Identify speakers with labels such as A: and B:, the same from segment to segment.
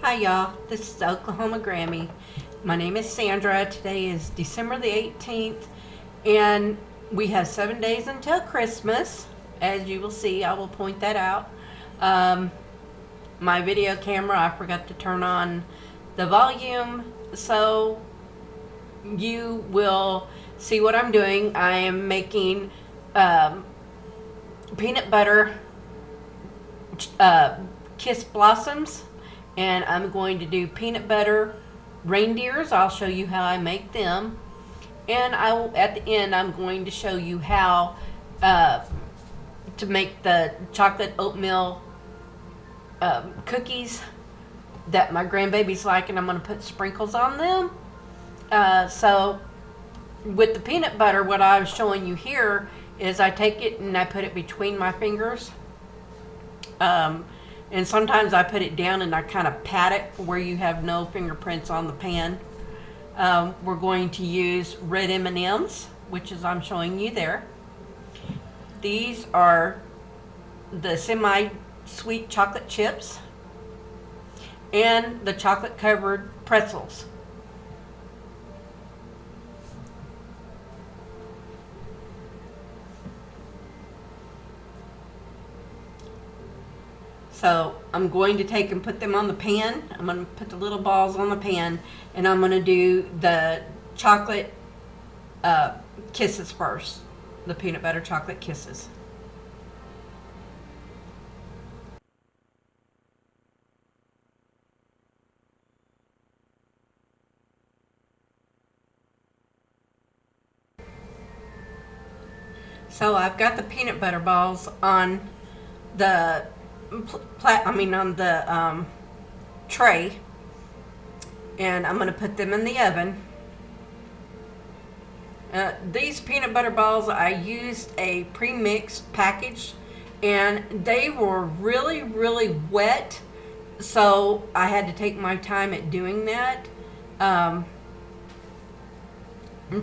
A: Hi y'all, this is Oklahoma Grammy. My name is Sandra. Today is December the 18th and we have 7 days until Christmas. As you will see, I will point that out. My video camera, I forgot to turn on the volume, so you will see what I'm doing. I am making peanut butter kiss blossoms, and I'm going to do peanut butter reindeers. I'll show you how I make them, and at the end I'm going to show you how to make the chocolate oatmeal cookies that my grandbabies like, and I'm going to put sprinkles on them. So with the peanut butter, what I was showing you here is I take it and I put it between my fingers. And sometimes I put it down and I kind of pat it where you have no fingerprints on the pan. We're going to use red M&Ms, which is I'm showing you there. These are the semi-sweet chocolate chips and the chocolate covered pretzels. So I'm going to take and put them on the pan. I'm going to put the little balls on the pan, and I'm going to do the chocolate kisses first. The peanut butter chocolate kisses. So I've got the peanut butter balls on the on the tray, and I'm going to put them in the oven. These peanut butter balls, I used a pre-mixed package, and they were really wet, so I had to take my time at doing that. I'm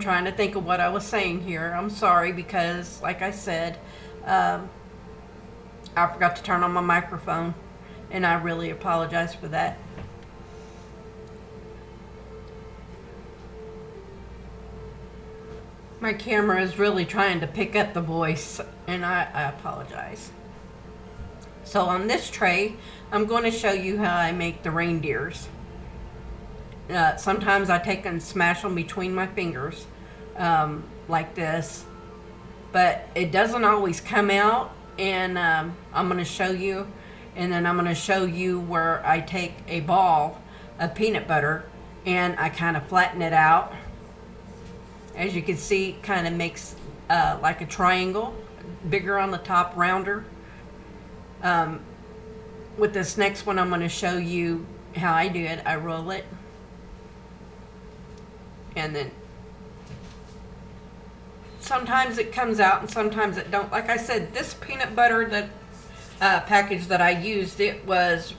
A: trying to think of what I was saying here. I'm sorry, because like I said, I forgot to turn on my microphone, and I really apologize for that. My camera is really trying to pick up the voice, and I apologize. So on this tray, I'm going to show you how I make the reindeers. Sometimes I take and smash them between my fingers, like this, but it doesn't always come out. And I'm going to show you, and then I'm going to show you where I take a ball of peanut butter and I kind of flatten it out. As you can see, it kind of makes like a triangle, bigger on the top, rounder. With this next one, I'm going to show you how I do it. I roll it, and then sometimes it comes out and sometimes it don't. Like I said, this peanut butter package that I used, it was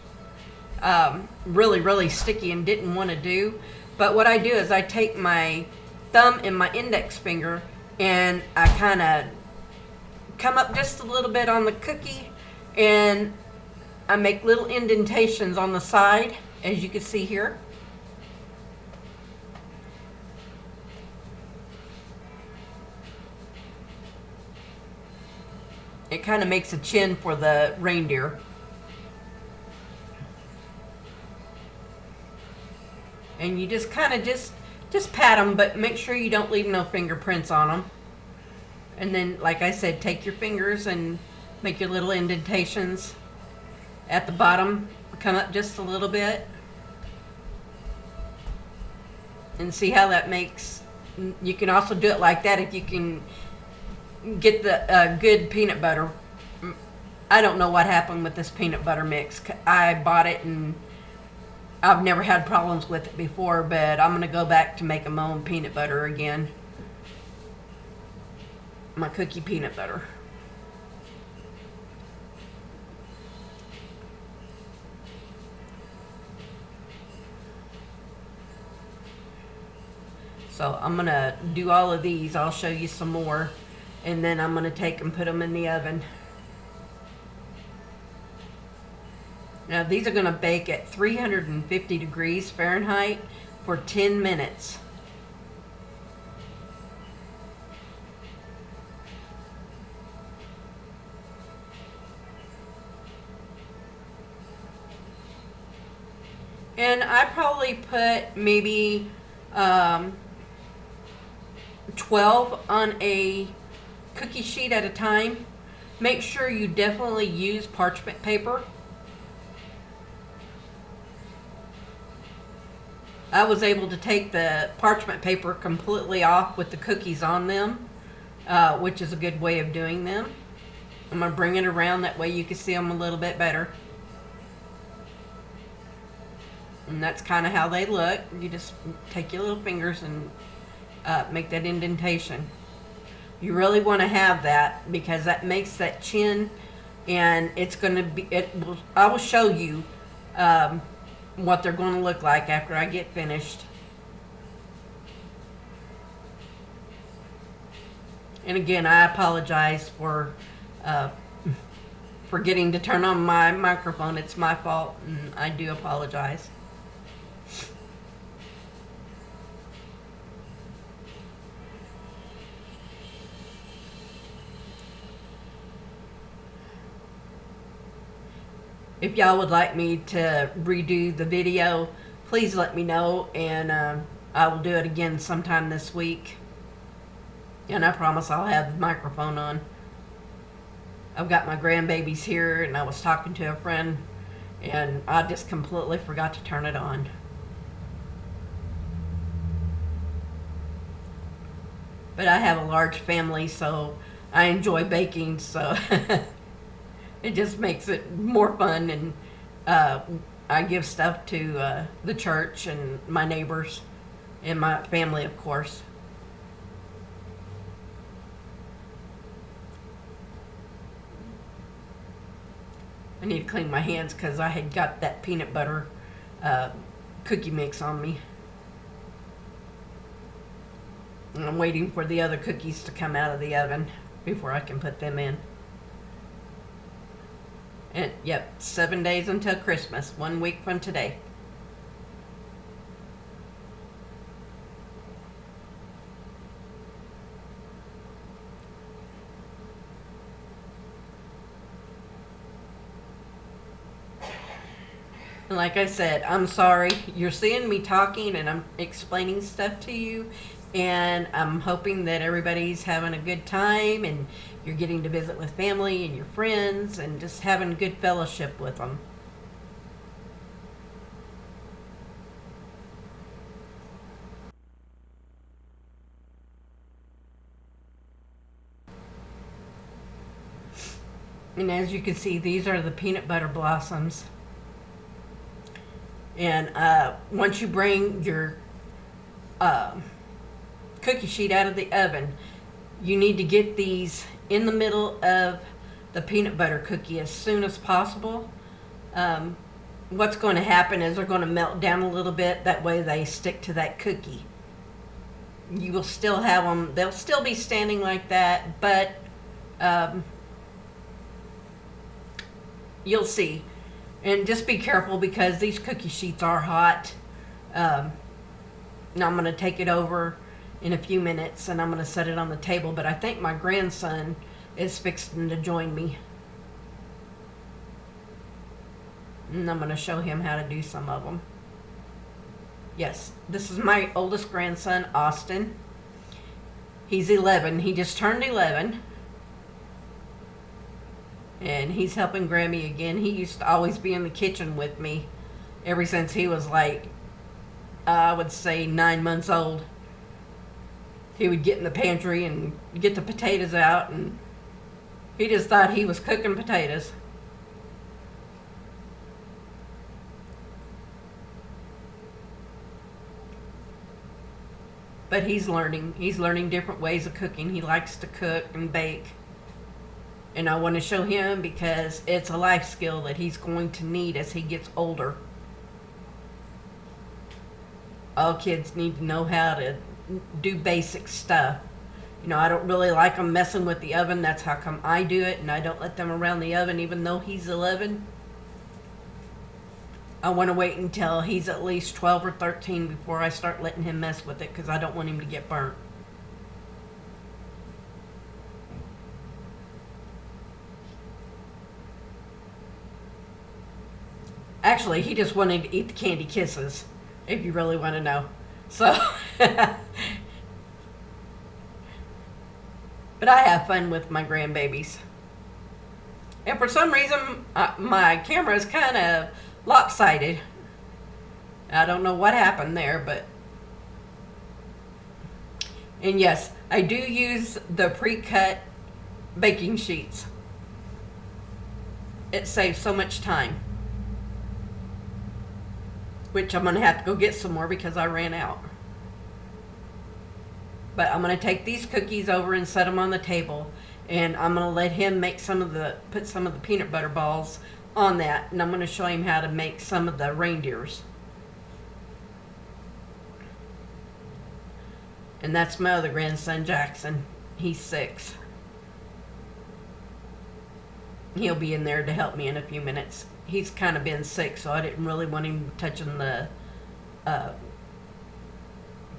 A: really sticky and didn't want to do. But what I do is I take my thumb and my index finger and I kind of come up just a little bit on the cookie, and I make little indentations on the side, as you can see here. It kind of makes a chin for the reindeer. And you just kind of just pat them, but make sure you don't leave no fingerprints on them. And then, like I said, take your fingers and make your little indentations at the bottom. Come up just a little bit. And see how that makes. You can also do it like that if you can get the good peanut butter. I don't know what happened with this peanut butter mix. I bought it and I've never had problems with it before, but I'm going to go back to make my own peanut butter again. My cookie peanut butter. So I'm going to do all of these. I'll show you some more. And then I'm going to take and put them in the oven. Now these are going to bake at 350 degrees Fahrenheit for 10 minutes. And I probably put maybe 12 on a cookie sheet at a time. Make sure you definitely use parchment paper. I was able to take the parchment paper completely off with the cookies on them, which is a good way of doing them. I'm going to bring it around, that way you can see them a little bit better. And that's kind of how they look. You just take your little fingers and make that indentation. You really want to have that because that makes that chin, and it's going to be, I will show you what they're going to look like after I get finished. And again, I apologize for forgetting to turn on my microphone. It's my fault, and I do apologize. If y'all would like me to redo the video, please let me know, and I will do it again sometime this week. And I promise I'll have the microphone on. I've got my grandbabies here, and I was talking to a friend, and I just completely forgot to turn it on. But I have a large family, so I enjoy baking, so it just makes it more fun. And I give stuff to the church and my neighbors and my family, of course. I need to clean my hands because I had got that peanut butter cookie mix on me. And I'm waiting for the other cookies to come out of the oven before I can put them in. And yep, 7 days until Christmas, 1 week from today. And like I said, I'm sorry. You're seeing me talking and I'm explaining stuff to you. And I'm hoping that everybody's having a good time and you're getting to visit with family and your friends and just having good fellowship with them. And as you can see, these are the peanut butter blossoms. And once you bring your cookie sheet out of the oven, you need to get these in the middle of the peanut butter cookie as soon as possible. What's going to happen is they're going to melt down a little bit, that way they stick to that cookie. You will still have them, they'll still be standing like that, but you'll see. And just be careful because these cookie sheets are hot. Now I'm going to take it over in a few minutes and I'm going to set it on the table, but I think my grandson is fixing to join me. And I'm going to show him how to do some of them. Yes, this is my oldest grandson, Austin. He's 11. He just turned 11. And he's helping Grammy again. He used to always be in the kitchen with me ever since he was like, I would say 9 months old. He would get in the pantry and get the potatoes out, and he just thought he was cooking potatoes. But he's learning. He's learning different ways of cooking. He likes to cook and bake. And I want to show him because it's a life skill that he's going to need as he gets older. All kids need to know how to do basic stuff. You know, I don't really like them messing with the oven. That's how come I do it. And I don't let them around the oven even though he's 11. I want to wait until he's at least 12 or 13 before I start letting him mess with it, because I don't want him to get burnt. Actually, he just wanted to eat the candy kisses, if you really want to know. So, but I have fun with my grandbabies. And for some reason, my camera is kind of lopsided. I don't know what happened there, but... And yes, I do use the pre-cut baking sheets. It saves so much time. Which I'm going to have to go get some more because I ran out. But I'm going to take these cookies over and set them on the table. And I'm going to let him make put some of the peanut butter balls on that. And I'm going to show him how to make some of the reindeers. And that's my other grandson, Jackson. He's 6. He'll be in there to help me in a few minutes. He's kind of been sick, so I didn't really want him touching the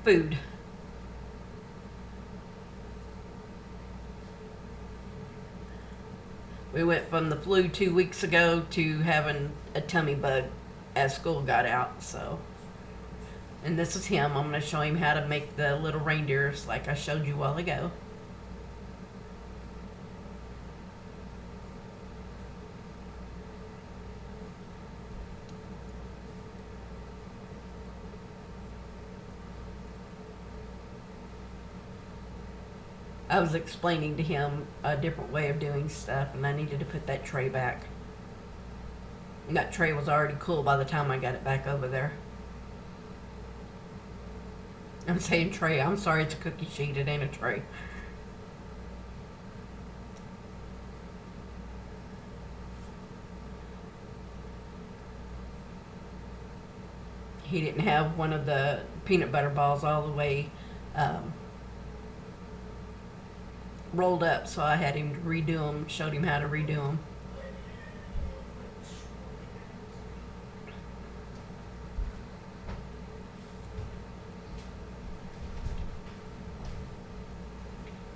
A: food. We went from the flu 2 weeks ago to having a tummy bug as school got out, so. And this is him. I'm going to show him how to make the little reindeers like I showed you a while ago. I was explaining to him a different way of doing stuff, and I needed to put that tray back. And that tray was already cool by the time I got it back over there. I'm saying tray. I'm sorry, it's a cookie sheet. It ain't a tray. He didn't have one of the peanut butter balls all the way rolled up, so I had him redo them, showed him how to redo them.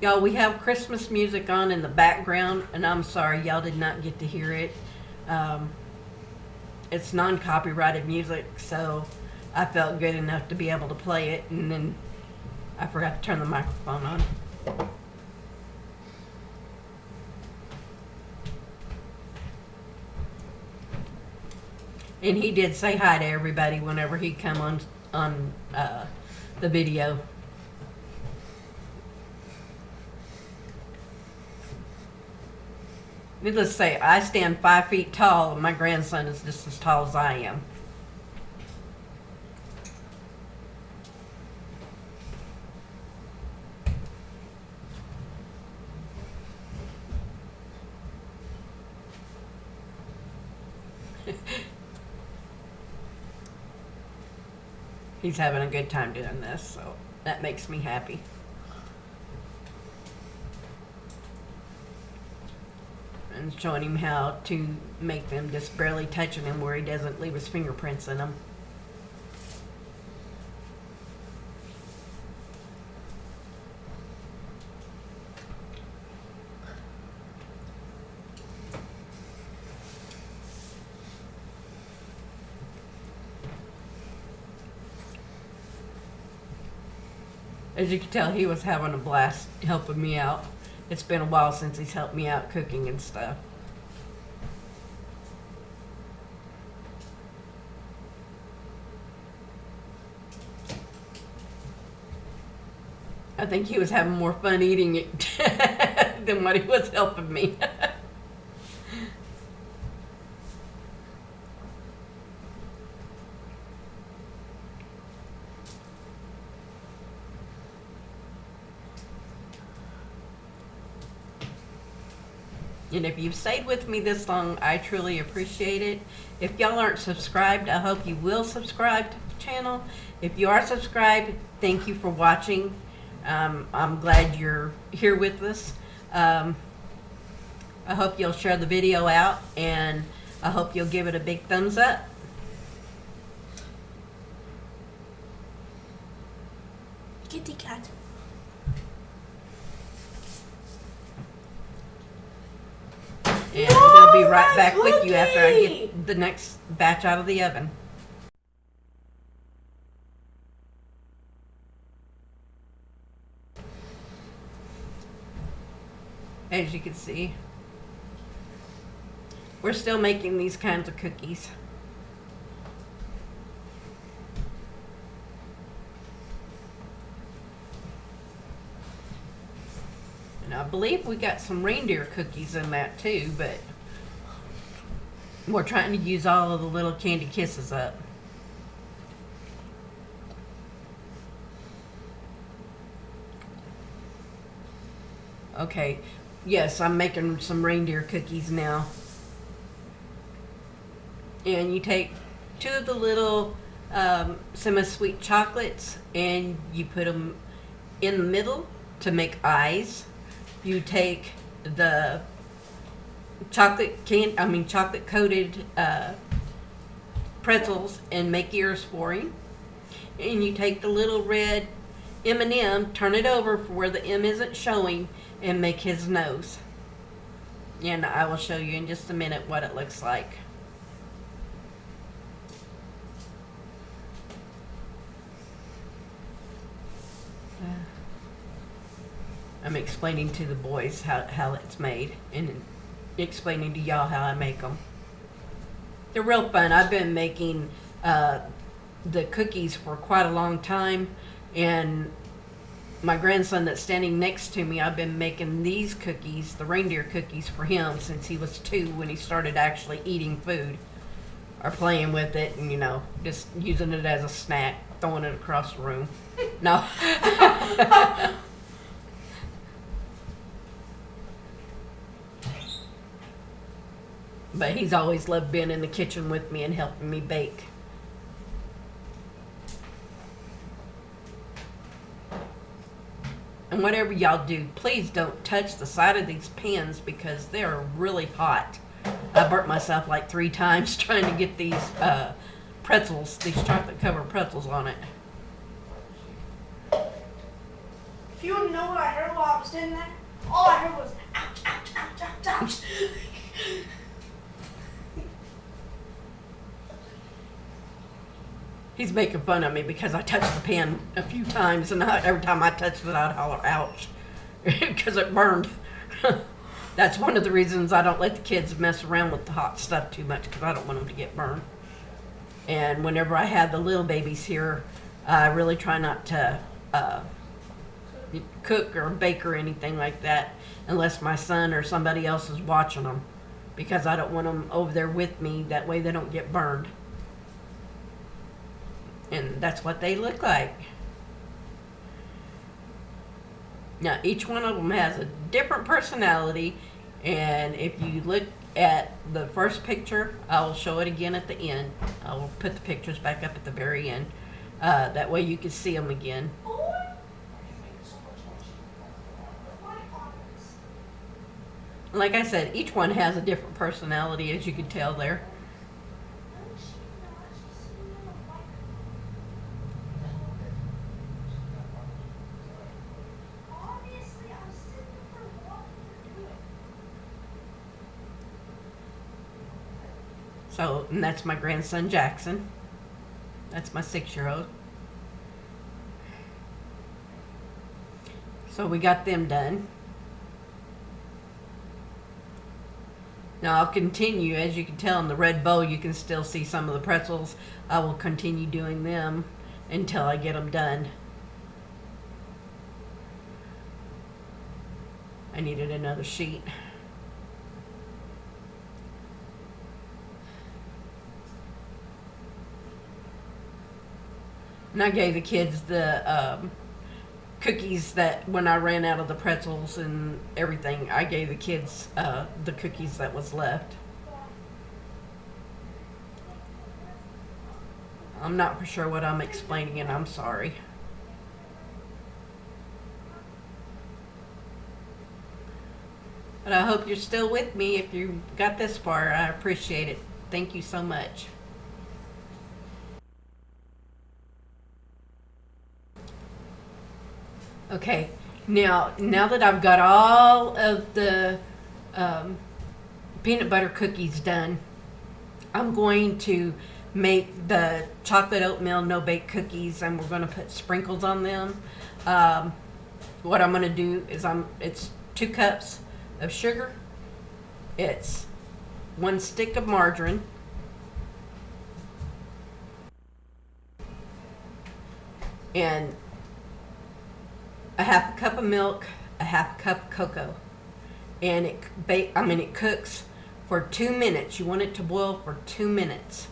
A: Y'all, we have Christmas music on in the background, and I'm sorry y'all did not get to hear it. It's non-copyrighted music, so I felt good enough to be able to play it, and then I forgot to turn the microphone on. And he did say hi to everybody whenever he come on the video. Needless to say, I stand 5 feet tall, and my grandson is just as tall as I am. He's having a good time doing this, so that makes me happy. And showing him how to make them, just barely touching him where he doesn't leave his fingerprints in them. As you can tell, he was having a blast helping me out. It's been a while since he's helped me out cooking and stuff. I think he was having more fun eating it than what he was helping me. And if you've stayed with me this long, I truly appreciate it. If y'all aren't subscribed, I hope you will subscribe to the channel. If you are subscribed, thank you for watching. I'm glad you're here with us. I hope you'll share the video out, and I hope you'll give it a big thumbs up. be right back with you after I get the next batch out of the oven. As you can see, we're still making these kinds of cookies. And I believe we got some reindeer cookies in that too, but we're trying to use all of the little candy kisses up. Okay, yes, I'm making some reindeer cookies now. And you take 2 of the little semi-sweet chocolates and you put them in the middle to make eyes. You take the chocolate coated pretzels and make ears for him. And you take the little red M&M, turn it over for where the M isn't showing, and make his nose. And I will show you in just a minute what it looks like. I'm explaining to the boys how it's made and explaining to y'all how I make them. They're real fun. I've been making the cookies for quite a long time, and my grandson that's standing next to me, I've been making these cookies, the reindeer cookies, for him since he was 2 when he started actually eating food or playing with it and, you know, just using it as a snack, throwing it across the room. No. But he's always loved being in the kitchen with me and helping me bake. And whatever y'all do, please don't touch the side of these pans because they're really hot. I burnt myself like 3 times trying to get these pretzels, these chocolate covered pretzels on it.
B: If you want to know what I heard while I was sitting there, all I heard was ouch, ouch, ouch, ouch, ouch.
A: He's making fun of me because I touched the pan a few times, and every time I touched it, I'd holler, ouch, because it burned. That's one of the reasons I don't let the kids mess around with the hot stuff too much, because I don't want them to get burned. And whenever I have the little babies here, I really try not to cook or bake or anything like that unless my son or somebody else is watching them, because I don't want them over there with me. That way they don't get burned. And that's what they look like. Now, each one of them has a different personality, and if you look at the first picture, I'll show it again at the end. I will put the pictures back up at the very end. That way you can see them again. Like I said, each one has a different personality, as you can tell there. So, and that's my grandson Jackson. That's my 6-year-old. So we got them done. Now I'll continue. As you can tell in the red bowl, you can still see some of the pretzels. I will continue doing them until I get them done. I needed another sheet. And I gave the kids the cookies that when I ran out of the pretzels and everything, I gave the kids the cookies that was left. I'm not for sure what I'm explaining, and I'm sorry. But I hope you're still with me. If you got this far, I appreciate it. Thank you so much. Okay, now that I've got all of the peanut butter cookies done, I'm going to make the chocolate oatmeal no bake cookies, and we're going to put sprinkles on them. What I'm going to do is it's 2 cups of sugar, it's 1 stick of margarine, and a half a cup of milk, a half a cup of cocoa, and it cooks for 2 minutes. You want it to boil for 2 minutes.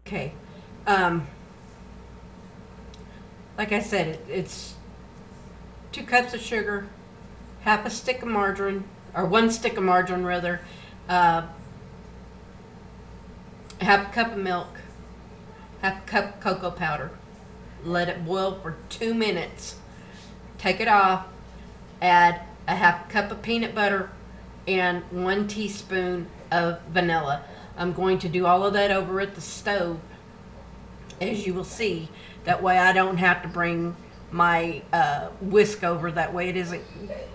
A: Okay. Like I said, it's 2 cups of sugar, half a stick of margarine, or 1 stick of margarine rather, half a cup of milk, half a cup of cocoa powder. Let it boil for 2 minutes. Take it off, add a half a cup of peanut butter and 1 teaspoon of vanilla. I'm going to do all of that over at the stove, as you will see. That way I don't have to bring my whisk over. That way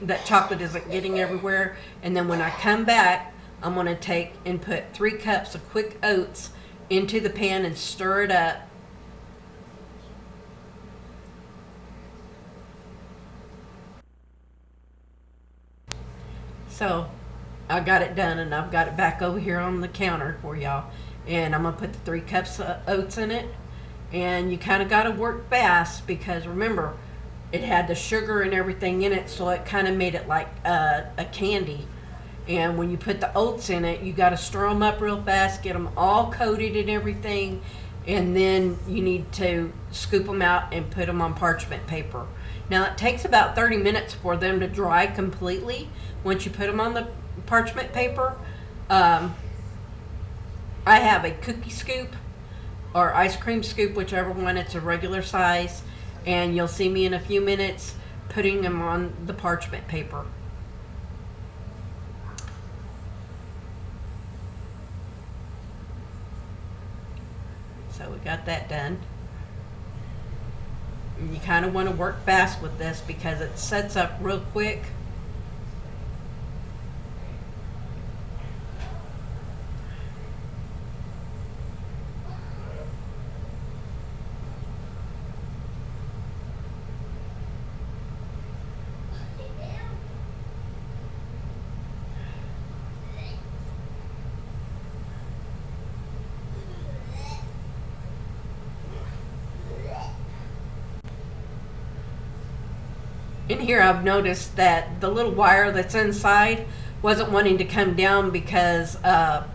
A: that chocolate isn't getting everywhere. And then when I come back, I'm going to take and put 3 cups of quick oats into the pan and stir it up. So I got it done, and I've got it back over here on the counter for y'all. And I'm going to put the 3 cups of oats in it. And you kind of got to work fast, because remember, it had the sugar and everything in it, so it kind of made it like a candy. And when you put the oats in it, you got to stir them up real fast, get them all coated and everything, and then you need to scoop them out and put them on parchment paper. Now it takes about 30 minutes for them to dry completely once you put them on the parchment paper. I have a cookie scoop or ice cream scoop, whichever one. It's a regular size, and you'll see me in a few minutes putting them on the parchment paper. So we got that done. And you kind of want to work fast with this because it sets up real quick. In here I've noticed that the little wire that's inside wasn't wanting to come down because a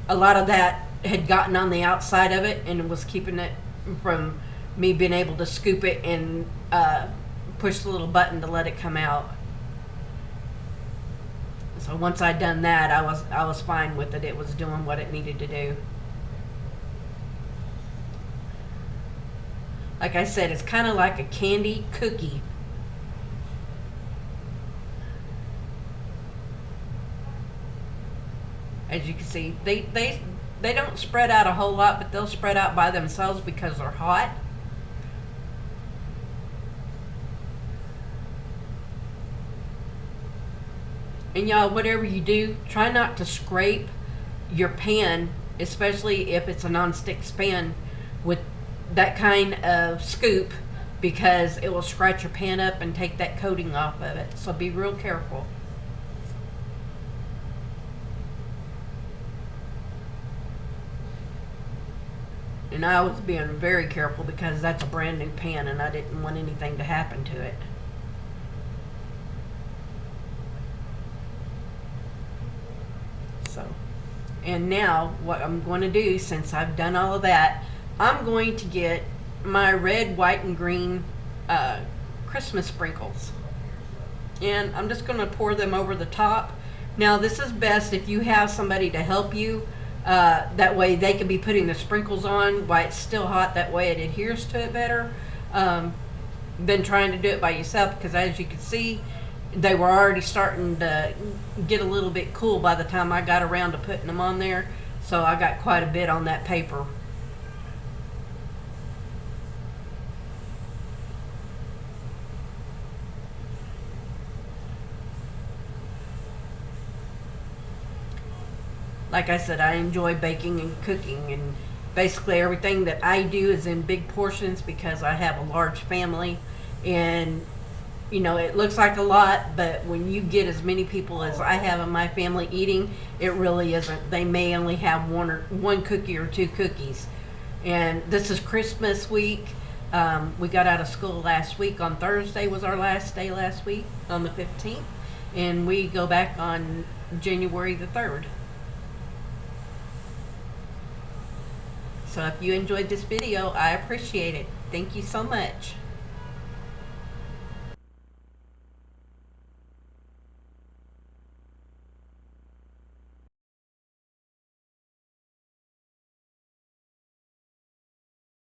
A: lot of that had gotten on the outside of it and was keeping it from me being able to scoop it and push the little button to let it come out. So once I'd done that, I was fine with it. It was doing what it needed to do. Like I said, it's kind of like a candy cookie. As you can see, they don't spread out a whole lot, but they'll spread out by themselves because they're hot. And y'all, whatever you do, try not to scrape your pan, especially if it's a non-stick pan, with that kind of scoop, because it will scratch your pan up and take that coating off of it. So be real careful. And I was being very careful because that's a brand new pan and I didn't want anything to happen to it. So, and now what I'm going to do, since I've done all of that, I'm going to get my red, white, and green Christmas sprinkles. And I'm just going to pour them over the top. Now this is best if you have somebody to help you. That way they can be putting the sprinkles on while it's still hot. That way it adheres to it better than trying to do it by yourself, because as you can see, they were already starting to get a little bit cool by the time I got around to putting them on there. So I got quite a bit on that paper. like I said, I enjoy baking and cooking, and basically everything that I do is in big portions because I have a large family. And you know, it looks like a lot, but when you get as many people as I have in my family eating, it really isn't. They may only have one cookie or two cookies. And this is Christmas week. We got out of school last week. On Thursday was our last day last week, on the 15th. And we go back on January the 3rd. So if you enjoyed this video, I appreciate it. Thank you so much.